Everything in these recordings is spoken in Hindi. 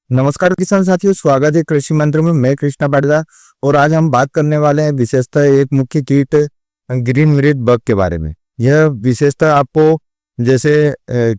नमस्कार किसान साथियों, स्वागत है कृषि मंत्र में। मैं कृष्णा पाटीदार और आज हम बात करने वाले हैं विशेषतः एक मुख्य कीट ग्रीन मिलेट बग के बारे में। यह विशेषतः आपको जैसे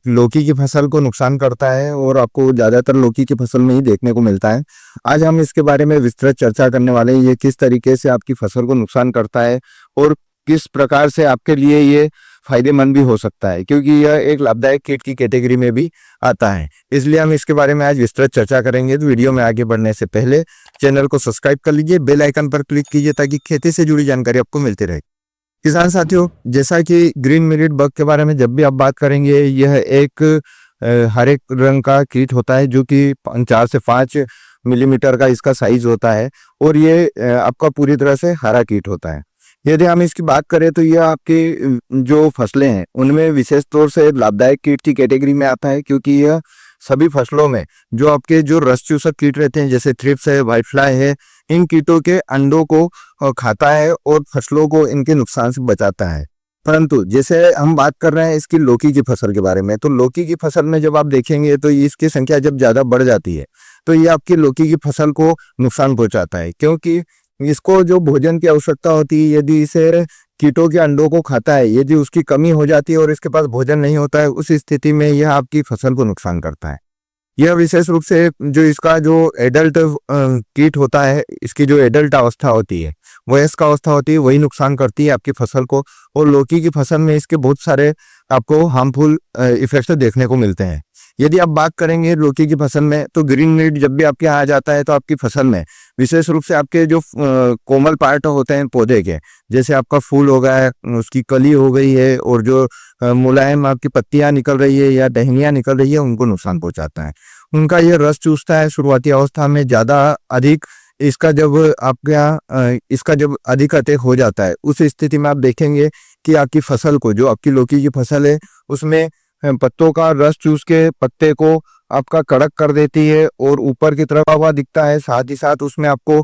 लौकी की फसल को नुकसान करता है और आपको ज्यादातर लौकी की फसल में ही देखने को मिलता है। आज हम इसके बारे में विस्तृत चर्चा करने वाले हैं। ये किस तरीके से आपकी फसल को नुकसान करता है और किस प्रकार से आपके लिए ये फायदेमंद भी हो सकता है, क्योंकि यह एक लाभदायक कीट की कैटेगरी में भी आता है। इसलिए हम इसके बारे में आज विस्तृत चर्चा करेंगे। तो वीडियो में आगे बढ़ने से पहले चैनल को सब्सक्राइब कर लीजिए, बेल आइकन पर क्लिक कीजिए ताकि खेती से जुड़ी जानकारी आपको मिलती रहे। किसान साथियों, जैसा कि ग्रीन मिलेट बग के बारे में जब भी आप बात करेंगे, यह एक हरे रंग का कीट होता है जो कि 4 से 5 मिलीमीटर का इसका साइज होता है और ये आपका पूरी तरह से हरा कीट होता है। यदि हम इसकी बात करें तो यह आपकी जो फसलें हैं उनमें विशेष तौर से लाभदायक कीट की कैटेगरी में आता है, क्योंकि यह सभी फसलों में जो आपके जो रस चूसक कीट रहते हैं जैसे थ्रिप्स है, व्हाइट फ्लाई है, इन कीटों के अंडों को खाता है और फसलों को इनके नुकसान से बचाता है। परंतु जैसे हम बात कर रहे हैं इसकी लौकी की फसल के बारे में, तो लौकी की फसल में जब आप देखेंगे तो इसकी संख्या जब ज्यादा बढ़ जाती है तो ये आपकी लौकी की फसल को नुकसान पहुंचाता है, क्योंकि इसको जो भोजन की आवश्यकता होती है, यदि इसे कीटों के अंडों को खाता है, यदि उसकी कमी हो जाती है और इसके पास भोजन नहीं होता है, उस स्थिति में यह आपकी फसल को नुकसान करता है। यह विशेष रूप से जो इसका जो एडल्ट कीट होता है, इसकी जो एडल्ट अवस्था होती है, वयस्क अवस्था होती है, वही नुकसान करती है आपकी फसल को। और लौकी की फसल में इसके बहुत सारे आपको हार्मफुल इफेक्ट्स देखने को मिलते हैं। यदि आप बात करेंगे लौकी की फसल में, तो ग्रीन मिलेट जब भी आपके यहाँ आ जाता है तो आपकी फसल में विशेष रूप से आपके जो कोमल पार्ट होते हैं पौधे के, जैसे आपका फूल हो गया, उसकी कली हो गई है और जो मुलायम आपकी पत्तियां निकल रही है या टहनियां निकल रही है, उनको नुकसान पहुंचाता है। उनका ये रस चूसता है शुरुआती अवस्था में ज्यादा अधिक। इसका जब आपके यहाँ इसका जब अधिक अटैक हो जाता है, उस स्थिति में आप देखेंगे कि आपकी फसल को, जो आपकी लौकी की फसल है, उसमें पत्तों का रस चूस के पत्ते को आपका कड़क कर देती है और ऊपर की तरफ हुआ दिखता है। साथ ही साथ उसमें आपको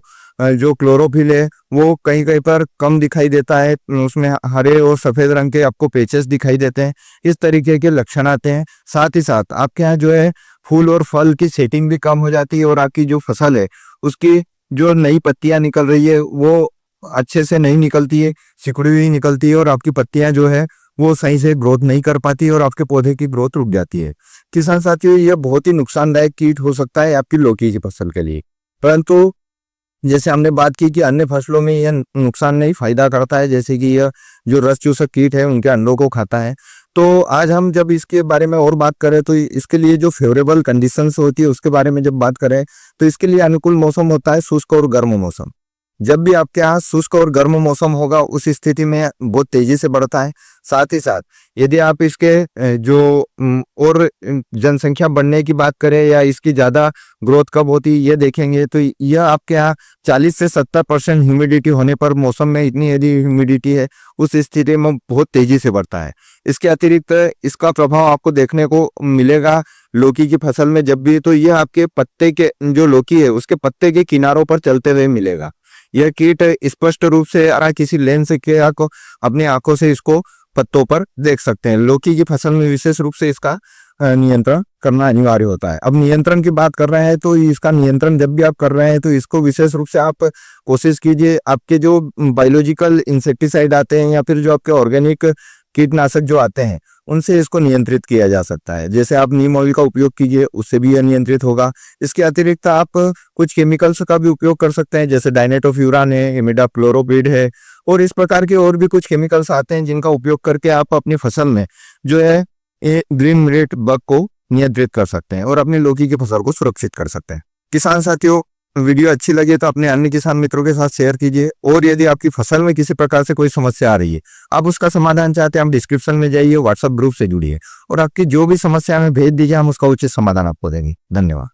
जो क्लोरोफिल है वो कहीं कहीं पर कम दिखाई देता है, उसमें हरे और सफेद रंग के आपको पेचेस दिखाई देते हैं। इस तरीके के लक्षण आते हैं। साथ ही साथ आपके यहाँ जो है फूल और फल की सेटिंग भी कम हो जाती है और आपकी जो फसल है उसकी जो नई पत्तियां निकल रही है वो अच्छे से नहीं निकलती है, सिकुड़ी हुई निकलती है और आपकी पत्तियां जो है वो सही से ग्रोथ नहीं कर पाती और आपके पौधे की ग्रोथ रुक जाती है। किसान साथियों, यह बहुत ही नुकसानदायक कीट हो सकता है आपकी लौकी की फसल के लिए। परंतु जैसे हमने बात की कि अन्य फसलों में यह नुकसान नहीं, फायदा करता है, जैसे कि यह जो रस चूसक कीट है उनके अंडों को खाता है। तो आज हम जब इसके बारे में और बात करें तो इसके लिए जो फेवरेबल कंडीशंस होती है उसके बारे में जब बात करें तो इसके लिए अनुकूल मौसम होता है शुष्क और गर्म मौसम। जब भी आपके यहाँ शुष्क और गर्म मौसम होगा उस स्थिति में बहुत तेजी से बढ़ता है। साथ ही साथ यदि आप इसके जो और जनसंख्या बढ़ने की बात करें या इसकी ज्यादा ग्रोथ कब होती है ये देखेंगे, तो यह आपके यहाँ 40 से 70% ह्यूमिडिटी होने पर, मौसम में इतनी यदि ह्यूमिडिटी है उस स्थिति में बहुत तेजी से बढ़ता है। इसके अतिरिक्त इसका प्रभाव आपको देखने को मिलेगा लौकी की फसल में जब भी, तो यह आपके पत्ते के जो लौकी है उसके पत्ते के किनारों पर चलते हुए मिलेगा। यह कीट स्पष्ट रूप से किसी लेंस के को अपनी आंखों से इसको पत्तों पर देख सकते हैं। लौकी की फसल में विशेष रूप से इसका नियंत्रण करना अनिवार्य होता है। अब नियंत्रण की बात कर रहे हैं तो इसका नियंत्रण जब भी आप कर रहे हैं तो इसको विशेष रूप से आप कोशिश कीजिए, आपके जो बायोलॉजिकल इंसेक्टिसाइड आते हैं या फिर जो आपके ऑर्गेनिक कीटनाशक जो आते हैं उनसे इसको नियंत्रित किया जा सकता है। जैसे आप नीम ऑयल का उपयोग कीजिए, उससे भी यह नियंत्रित होगा। इसके अतिरिक्त आप कुछ केमिकल्स का भी उपयोग कर सकते हैं, जैसे डायनेटोफ्यूरान है, इमिडाक्लोरोपिड है और इस प्रकार के और भी कुछ केमिकल्स आते हैं जिनका उपयोग करके आप अपनी फसल में जो है ये ग्रीन मिलेट बग को नियंत्रित कर सकते हैं और अपनी लौकी की फसल को सुरक्षित कर सकते हैं। किसान साथियों, वीडियो अच्छी लगे तो अपने अन्य किसान मित्रों के साथ शेयर कीजिए और यदि आपकी फसल में किसी प्रकार से कोई समस्या आ रही है, आप उसका समाधान चाहते हैं, आप डिस्क्रिप्शन में जाइए, व्हाट्सएप ग्रुप से जुड़िए और आपकी जो भी समस्या हमें भेज दीजिए, हम उसका उचित समाधान आपको देंगे। धन्यवाद।